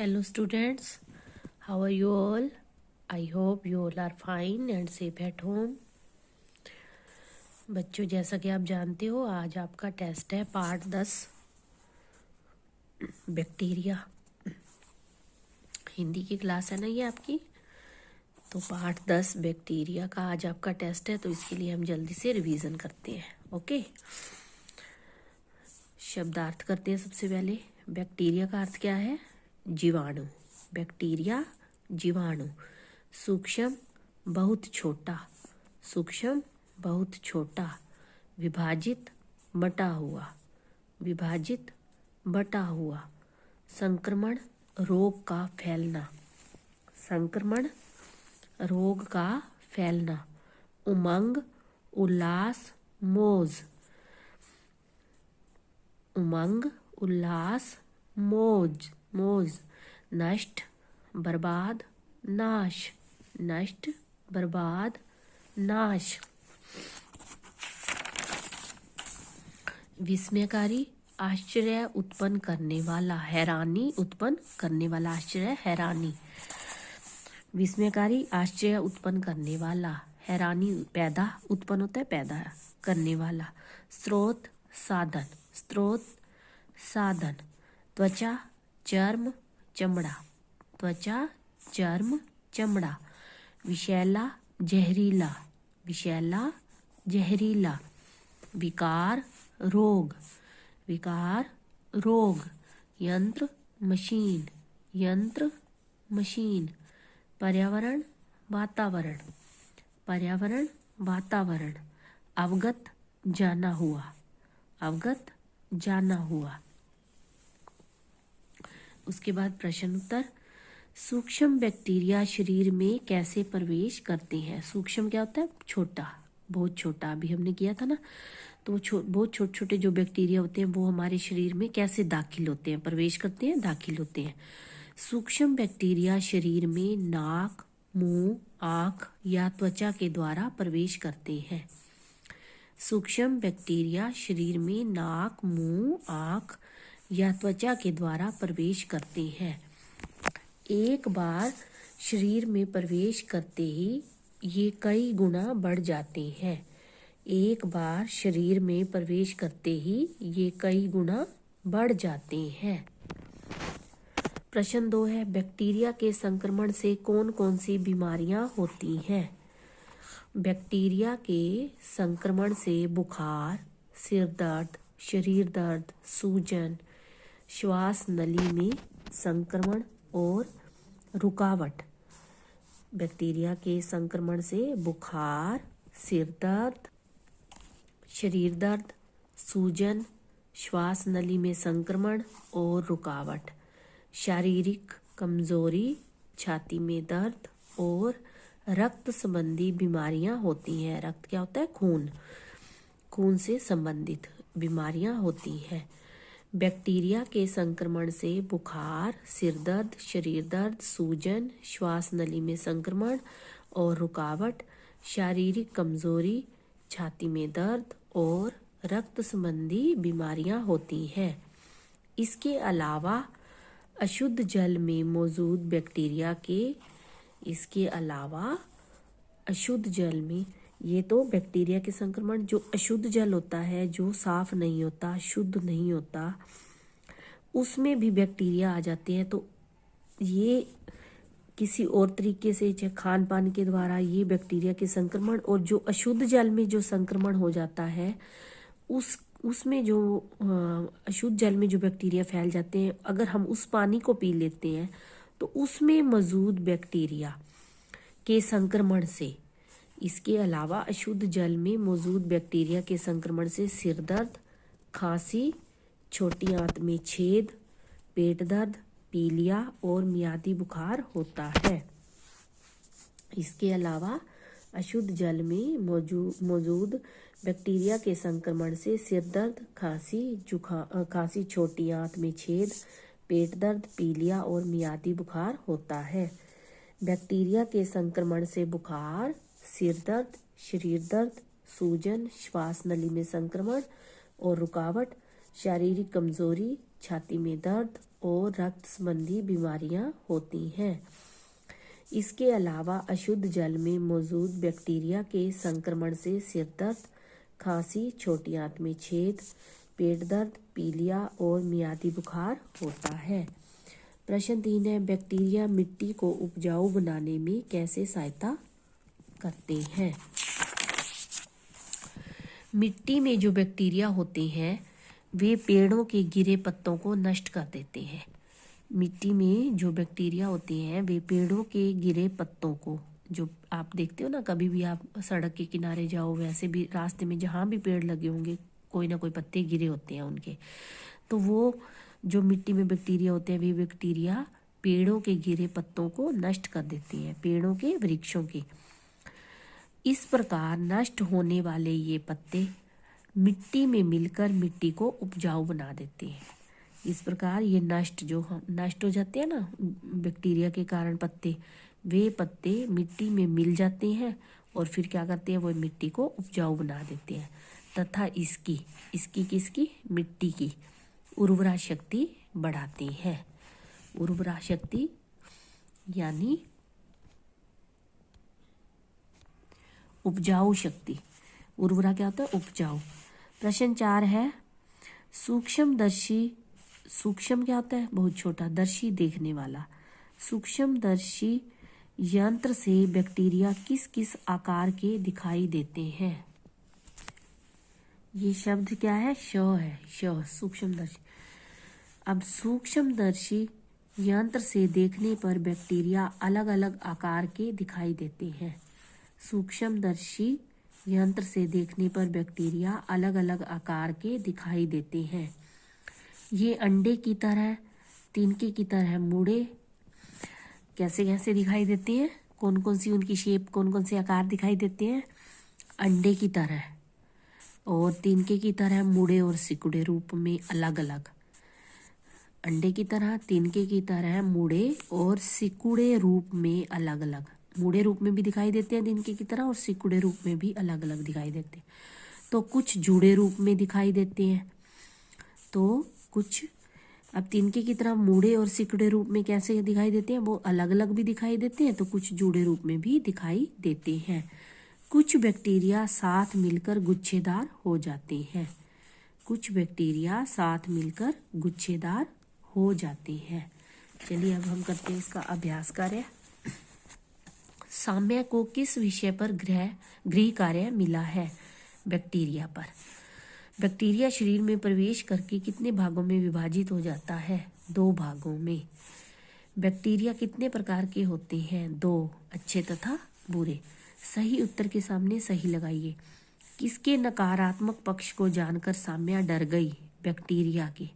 Hello students, how are you all? I hope you all are fine and safe at home. बच्चों, जैसा कि आप जानते हो आज आपका टेस्ट है पार्ट 10 बैक्टीरिया। हिंदी की क्लास है ना ये आपकी, तो पार्ट 10 बैक्टीरिया का आज आपका टेस्ट है, तो इसके लिए हम जल्दी से रिवीजन करते हैं। ओके, शब्दार्थ करते हैं। सबसे पहले बैक्टीरिया का अर्थ क्या है? जीवाणु। बैक्टीरिया जीवाणु। सूक्ष्म बहुत छोटा, सूक्ष्म बहुत छोटा। विभाजित बटा हुआ, विभाजित बटा हुआ। संक्रमण रोग का फैलना, संक्रमण रोग का फैलना। उमंग उल्लास मौज, उमंग उल्लास मौज मौज। नष्ट बर्बाद नाश, नष्ट बर्बाद नाश। विस्मयकारी आश्चर्य उत्पन्न करने वाला, हैरानी उत्पन्न करने वाला। आश्चर्य हैरानी। विस्मयकारी आश्चर्य उत्पन्न करने वाला, हैरानी पैदा उत्पन्न होता है, पैदा करने वाला। स्रोत साधन, स्रोत साधन। त्वचा चर्म चमड़ा, त्वचा चर्म चमड़ा। विषैला जहरीला, विषैला जहरीला। विकार रोग, विकार रोग। यंत्र मशीन, यंत्र मशीन। पर्यावरण वातावरण, पर्यावरण वातावरण। अवगत जाना हुआ, अवगत जाना हुआ। उसके बाद प्रश्न उत्तर। सूक्ष्म बैक्टीरिया शरीर में कैसे प्रवेश करते हैं? सूक्ष्म क्या होता है? छोटा, बहुत छोटा। अभी हमने किया था ना, तो बहुत छोटे छोटे जो बैक्टीरिया होते हैं वो हमारे शरीर में कैसे दाखिल होते हैं, प्रवेश करते हैं, दाखिल होते हैं। सूक्ष्म बैक्टीरिया शरीर में नाक, मुंह, आँख या त्वचा के द्वारा प्रवेश करते हैं। सूक्ष्म बैक्टीरिया शरीर में नाक, मुंह, आँख या त्वचा के द्वारा प्रवेश करते हैं। एक बार शरीर में प्रवेश करते ही ये कई गुना बढ़ जाते हैं। एक बार शरीर में प्रवेश करते ही ये कई गुना बढ़ जाते हैं। प्रश्न 2 है, बैक्टीरिया के संक्रमण से कौन कौन सी बीमारियां होती हैं? बैक्टीरिया के संक्रमण से बुखार, सिर दर्द, शरीर दर्द, सूजन, श्वास नली में संक्रमण और रुकावट। बैक्टीरिया के संक्रमण से बुखार, सिर दर्द, शरीर दर्द, सूजन, श्वास नली में संक्रमण और रुकावट। शारीरिक कमजोरी, छाती में दर्द और रक्त संबंधी बीमारियां होती हैं। रक्त क्या होता है? खून, खून से संबंधित बीमारियां होती हैं। बैक्टीरिया के संक्रमण से बुखार, सिर दर्द, शरीर दर्द, सूजन, श्वास नली में संक्रमण और रुकावट, शारीरिक कमजोरी, छाती में दर्द और रक्त संबंधी बीमारियां होती हैं। इसके अलावा अशुद्ध जल में मौजूद बैक्टीरिया के, इसके अलावा अशुद्ध जल में, ये तो बैक्टीरिया के संक्रमण, जो अशुद्ध जल होता है, जो साफ नहीं होता, शुद्ध नहीं होता, उसमें भी बैक्टीरिया आ जाते हैं। तो ये किसी और तरीके से, चाहे खान पान के द्वारा, ये बैक्टीरिया के संक्रमण, और जो अशुद्ध जल में जो संक्रमण हो जाता है, उसमें जो अशुद्ध जल में जो बैक्टीरिया फैल जाते हैं, अगर हम उस पानी को पी लेते हैं तो उसमें मौजूद बैक्टीरिया के संक्रमण से, इसके अलावा अशुद्ध जल में मौजूद बैक्टीरिया के संक्रमण से सिर दर्द, खांसी, छोटी आंत में छेद, पेट दर्द, पीलिया और मियादी बुखार होता है। इसके अलावा अशुद्ध जल में मौजूद बैक्टीरिया के संक्रमण से सिर दर्द, खांसी, छोटी आंत में छेद, पेट दर्द, पीलिया और मियादी बुखार होता है। बैक्टीरिया के संक्रमण से बुखार, सिर दर्द, शरीर दर्द, सूजन, श्वास नली में संक्रमण और रुकावट, शारीरिक कमजोरी, छाती में दर्द और रक्त संबंधी बीमारियां होती हैं। इसके अलावा अशुद्ध जल में मौजूद बैक्टीरिया के संक्रमण से सिर दर्द, खांसी, छोटी आंत में छेद, पेट दर्द, पीलिया और मियादी बुखार होता है। प्रश्न 3 है, बैक्टीरिया मिट्टी को उपजाऊ बनाने में कैसे सहायता करते हैं? मिट्टी में जो बैक्टीरिया होते हैं वे पेड़ों के गिरे पत्तों को नष्ट कर देते हैं। मिट्टी में जो बैक्टीरिया होते हैं वे पेड़ों के गिरे पत्तों को, जो आप देखते हो ना, कभी भी आप सड़क के किनारे जाओ, वैसे भी रास्ते में जहाँ भी पेड़ लगे होंगे कोई ना कोई पत्ते गिरे होते हैं उनके, तो वो जो मिट्टी में बैक्टीरिया होते हैं वे बैक्टीरिया पेड़ों के गिरे पत्तों को नष्ट कर देते हैं, पेड़ों के, वृक्षों के। इस प्रकार नष्ट होने वाले ये पत्ते मिट्टी में मिलकर मिट्टी को उपजाऊ बना देते हैं। इस प्रकार ये नष्ट हो जाते हैं ना बैक्टीरिया के कारण पत्ते, वे पत्ते मिट्टी में मिल जाते हैं और फिर क्या करते हैं, वो मिट्टी को उपजाऊ बना देते हैं तथा किसकी मिट्टी की उर्वरा शक्ति बढ़ाते हैं। उर्वरा शक्ति यानी उपजाऊ शक्ति। उर्वरा क्या होता है? उपजाऊ। प्रश्न 4 है, सूक्ष्मदर्शी, सूक्ष्म क्या होता है? बहुत छोटा, दर्शी देखने वाला। सूक्ष्मदर्शी यंत्र से बैक्टीरिया किस किस आकार के दिखाई देते हैं? ये शब्द क्या है? श है, श, सूक्ष्मदर्शी। अब सूक्ष्मदर्शी यंत्र से देखने पर बैक्टीरिया अलग अलग आकार के दिखाई देते हैं। सूक्ष्मदर्शी यंत्र से देखने पर बैक्टीरिया अलग अलग आकार के दिखाई देते हैं। ये अंडे की तरह, तिनके की तरह मुड़े कैसे कैसे दिखाई देते हैं? कौन कौन सी उनकी शेप, कौन कौन से आकार दिखाई देते हैं? अंडे की तरह और तिनके की तरह मुड़े और सिकुड़े रूप में अलग अलग। अंडे की तरह, तिनके की तरह मुड़े और सिकुड़े रूप में अलग अलग। मुड़े रूप में भी दिखाई देते हैं तिनके की तरह और सिकुड़े रूप में भी अलग अलग दिखाई देते हैं। तो कुछ जुड़े रूप में दिखाई देते हैं, तो कुछ, अब तिनके की तरह मुड़े और सिकुड़े रूप में कैसे दिखाई देते हैं? वो अलग अलग भी दिखाई देते हैं, तो कुछ जुड़े रूप में भी दिखाई देते हैं। कुछ बैक्टीरिया साथ मिलकर गुच्छेदार हो जाते हैं। कुछ बैक्टीरिया साथ मिलकर गुच्छेदार हो जाते हैं। चलिए अब हम करते हैं इसका अभ्यास कार्य। साम्य को किस विषय पर गृह कार्य मिला है? बैक्टीरिया पर। बैक्टीरिया शरीर में प्रवेश करके कितने भागों में विभाजित हो जाता है? 2 भागों में। बैक्टीरिया कितने प्रकार के होते हैं? 2, अच्छे तथा बुरे। सही उत्तर के सामने सही लगाइए। किसके नकारात्मक पक्ष को जानकर साम्या डर गई? बैक्टीरिया के।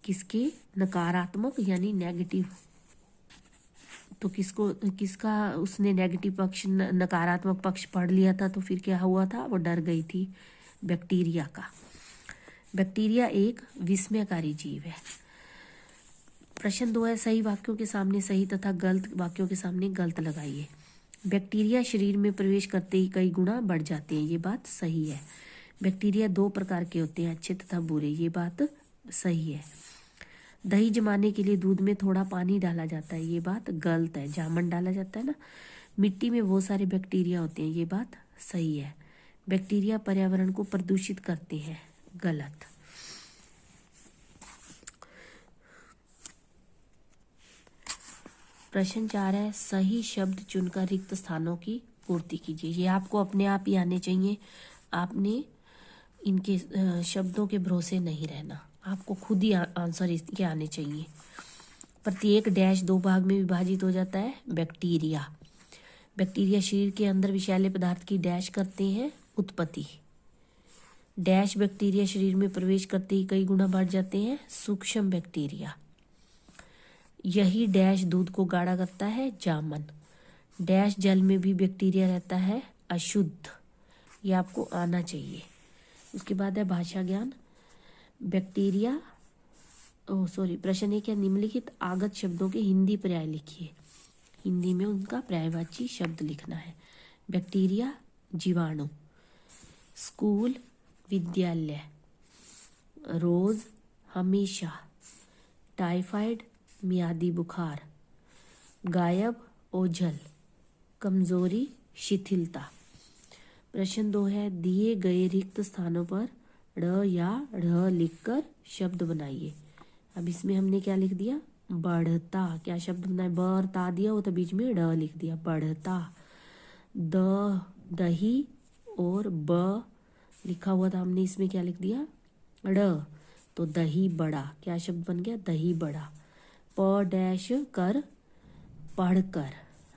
किसके नकारात्मक यानी नेगेटिव, तो किसका उसने नेगेटिव पक्ष, नकारात्मक पक्ष पढ़ लिया था, तो फिर क्या हुआ था? वो डर गई थी, बैक्टीरिया का। बैक्टीरिया एक विस्मयकारी जीव है। प्रश्न 2 है, सही वाक्यों के सामने सही तथा गलत वाक्यों के सामने गलत लगाइए। बैक्टीरिया शरीर में प्रवेश करते ही कई गुना बढ़ जाते हैं, ये बात सही है। बैक्टीरिया 2 प्रकार के होते हैं, अच्छे तथा बुरे, ये बात सही है। दही जमाने के लिए दूध में थोड़ा पानी डाला जाता है, ये बात गलत है। जामन डाला जाता है ना। मिट्टी में बहुत सारे बैक्टीरिया होते हैं, ये बात सही है। बैक्टीरिया पर्यावरण को प्रदूषित करते हैं, गलत। प्रश्न 4 है, सही शब्द चुनकर रिक्त स्थानों की पूर्ति कीजिए। ये आपको अपने आप ही आने चाहिए, आपने इनके शब्दों के भरोसे नहीं रहना, आपको खुद ही आंसर इसके आने चाहिए। प्रत्येक डैश 2 भाग में विभाजित हो जाता है। बैक्टीरिया। बैक्टीरिया शरीर के अंदर विषैले पदार्थ की डैश करते हैं उत्पत्ति। डैश बैक्टीरिया शरीर में प्रवेश करते ही कई गुना बढ़ जाते हैं, सूक्ष्म बैक्टीरिया। यही डैश दूध को गाढ़ा करता है, जामन। डैश जल में भी बैक्टीरिया रहता है, अशुद्ध। ये आपको आना चाहिए। उसके बाद है भाषा ज्ञान। बैक्टीरिया, प्रश्न 1 है, निम्नलिखित आगत शब्दों के हिंदी पर्याय लिखिए। हिंदी में उनका पर्यायवाची शब्द लिखना है। बैक्टीरिया, जीवाणु। स्कूल, विद्यालय। रोज, हमेशा। टाइफाइड मियादी बुखार, गायब ओझल, कमजोरी शिथिलता। प्रश्न 2 है, दिए गए रिक्त स्थानों पर ड़ या ढ़ लिखकर शब्द बनाइए। अब इसमें हमने क्या लिख दिया, बढ़ता। क्या शब्द बनाए, बरता दिया वो तो बीच में ड़ लिख दिया, बढ़ता। दही और ब लिखा हुआ था, हमने इसमें क्या लिख दिया, ड़, तो दही बड़ा। क्या शब्द बन गया, दही बड़ा। प डैश कर पढ़कर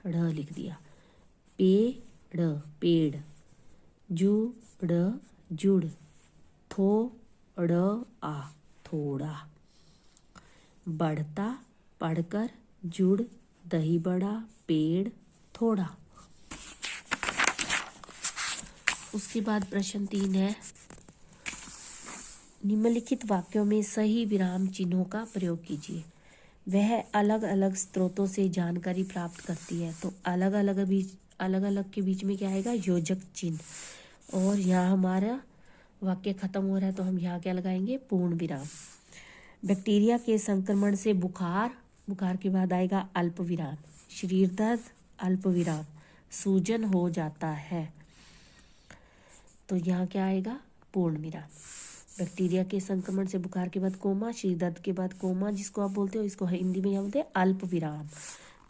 ढ़ लिख दिया, पेड़ पेड़। जुड़ जुड़, थोड़ आ थोड़ा। बढ़ता पढ़कर जुड़, दही बड़ा, पेड़ थोड़ा। उसके बाद प्रश्न 3 है, निम्नलिखित वाक्यों में सही विराम चिन्हों का प्रयोग कीजिए। वह अलग अलग स्रोतों से जानकारी प्राप्त करती है, तो अलग अलग के बीच में क्या आएगा, योजक चिन्ह। और यहाँ हमारा वाक्य खत्म हो रहा है तो हम यहाँ क्या लगाएंगे, पूर्ण विराम। बैक्टीरिया के संक्रमण से बुखार के बाद आएगा अल्प विराम। शरीर दर्द अल्प विराम, सूजन हो जाता है, तो यहाँ क्या आएगा, पूर्ण विराम। बैक्टीरिया के संक्रमण से बुखार के बाद कोमा, शरीर दर्द के बाद कोमा जिसको आप बोलते हो, इसको हिंदी में क्या बोलते हैं, अल्प विराम।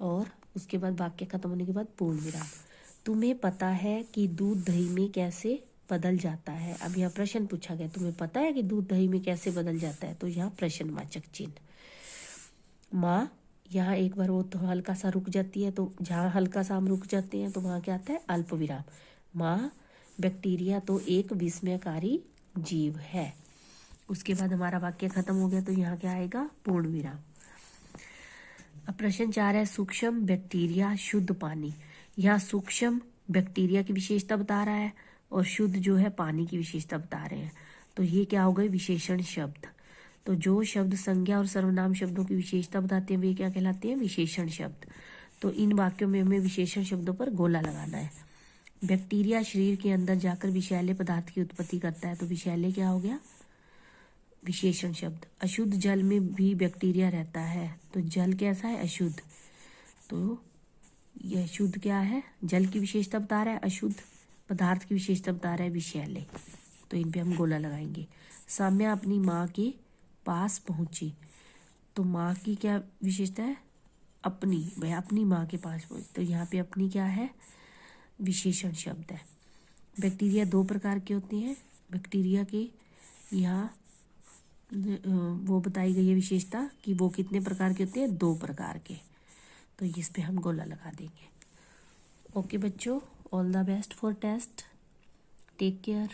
और उसके बाद वाक्य खत्म होने के बाद पूर्ण विराम। तुम्हें पता है कि दूध दही में कैसे बदल जाता है। अब यहाँ प्रश्न पूछा गया, तुम्हें पता है कि दूध दही में कैसे बदल जाता है, तो यहाँ प्रश्नवाचक चिन्ह। माँ, यहाँ एक बार वो तो हल्का सा रुक जाती है, तो जहाँ हल्का सा हम रुक जाते हैं तो वहाँ क्या आता है, अल्प विराम। माँ, बैक्टीरिया तो एक विस्मयकारी जीव है। उसके बाद हमारा वाक्य खत्म हो गया, तो यहाँ क्या आएगा, पूर्ण विराम। अब प्रश्न 4 है, सूक्ष्म बैक्टीरिया शुद्ध पानी। यहाँ सूक्ष्म बैक्टीरिया की विशेषता बता रहा है और शुद्ध जो है पानी की विशेषता बता रहे हैं, तो ये क्या हो गए, विशेषण शब्द। तो जो शब्द संज्ञा और सर्वनाम शब्दों की विशेषता बताते हैं वे क्या कहलाते हैं, विशेषण शब्द। तो इन वाक्यों में हमें विशेषण शब्दों पर गोला लगाना है। बैक्टीरिया शरीर के अंदर जाकर विषैले पदार्थ की उत्पत्ति करता है, तो विषैले क्या हो गया, विशेषण शब्द। अशुद्ध जल में भी बैक्टीरिया रहता है, तो जल कैसा है, अशुद्ध। तो यह शुद्ध क्या है, जल की विशेषता बता रहा है, अशुद्ध पदार्थ की विशेषता बता रहा है, विषैले। तो इन पे हम गोला लगाएंगे। साम्या अपनी माँ के पास पहुंची, तो माँ की क्या विशेषता है, अपनी, भाई अपनी माँ के पास पहुंची, तो यहाँ पे अपनी क्या है, विशेषण शब्द है। बैक्टीरिया 2 प्रकार के होते हैं। बैक्टीरिया के यहाँ वो बताई गई है विशेषता कि वो कितने प्रकार के होते हैं, 2 प्रकार के, तो इस पे हम गोला लगा देंगे। ओके बच्चों, all the best for test, take care.